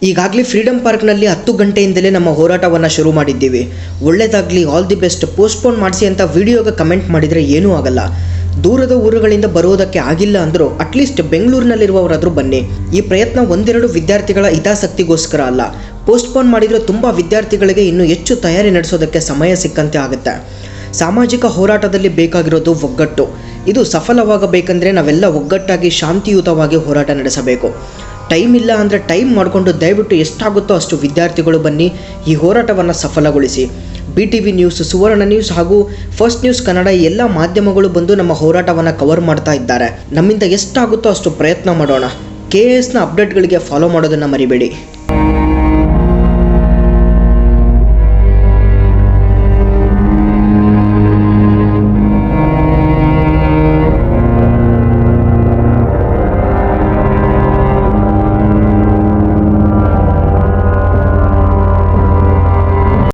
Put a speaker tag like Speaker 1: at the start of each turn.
Speaker 1: ಈಗಾಗಲೇ ಫ್ರೀಡಮ್ ಪಾರ್ಕ್ನಲ್ಲಿ 10 ಗಂಟೆಯಿಂದಲೇ ನಮ್ಮ ಹೋರಾಟವನ್ನು ಶುರು ಮಾಡಿದ್ದೀವಿ. ಒಳ್ಳೆಯದಾಗಲಿ, ಆಲ್ ದಿ ಬೆಸ್ಟ್. ಪೋಸ್ಟ್ಪೋನ್ ಮಾಡಿಸಿ ಅಂತ ವಿಡಿಯೋಗೆ ಕಮೆಂಟ್ ಮಾಡಿದರೆ ಏನೂ ಆಗಲ್ಲ. ದೂರದ ಊರುಗಳಿಂದ ಬರೋದಕ್ಕೆ ಆಗಿಲ್ಲ ಅಂದರೂ ಅಟ್ಲೀಸ್ಟ್ ಬೆಂಗಳೂರಿನಲ್ಲಿರುವವರಾದರೂ ಬನ್ನಿ. ಈ ಪ್ರಯತ್ನ ಒಂದೆರಡು ವಿದ್ಯಾರ್ಥಿಗಳ ಹಿತಾಸಕ್ತಿಗೋಸ್ಕರ ಅಲ್ಲ. ಪೋಸ್ಟ್ಪೋನ್ ಮಾಡಿದರೆ ತುಂಬ ವಿದ್ಯಾರ್ಥಿಗಳಿಗೆ ಇನ್ನೂ ಹೆಚ್ಚು ತಯಾರಿ ನಡೆಸೋದಕ್ಕೆ ಸಮಯ ಸಿಕ್ಕಂತೆ ಆಗುತ್ತೆ. ಸಾಮಾಜಿಕ ಹೋರಾಟದಲ್ಲಿ ಬೇಕಾಗಿರೋದು ಒಗ್ಗಟ್ಟು. ಇದು ಸಫಲವಾಗಬೇಕಂದ್ರೆ ನಾವೆಲ್ಲ ಒಗ್ಗಟ್ಟಾಗಿ ಶಾಂತಿಯುತವಾಗಿ ಹೋರಾಟ ನಡೆಸಬೇಕು. ಟೈಮ್ ಇಲ್ಲ ಅಂದರೆ ಟೈಮ್ ಮಾಡಿಕೊಂಡು ದಯವಿಟ್ಟು ಎಷ್ಟಾಗುತ್ತೋ ಅಷ್ಟು ವಿದ್ಯಾರ್ಥಿಗಳು ಬನ್ನಿ, ಈ ಹೋರಾಟವನ್ನು ಸಫಲಗೊಳಿಸಿ. BTV ನ್ಯೂಸ್, ಸುವರ್ಣ ನ್ಯೂಸ್ ಹಾಗೂ ಫಸ್ಟ್ ನ್ಯೂಸ್ ಕನ್ನಡ ಎಲ್ಲ ಮಾಧ್ಯಮಗಳು ಬಂದು ನಮ್ಮ ಹೋರಾಟವನ್ನು ಕವರ್ ಮಾಡ್ತಾ ಇದ್ದಾರೆ. ನಮ್ಮಿಂದ ಎಷ್ಟಾಗುತ್ತೋ ಅಷ್ಟು ಪ್ರಯತ್ನ ಮಾಡೋಣ. KASನ ಅಪ್ಡೇಟ್ಗಳಿಗೆ ಫಾಲೋ ಮಾಡೋದನ್ನು ಮರಿಬೇಡಿ.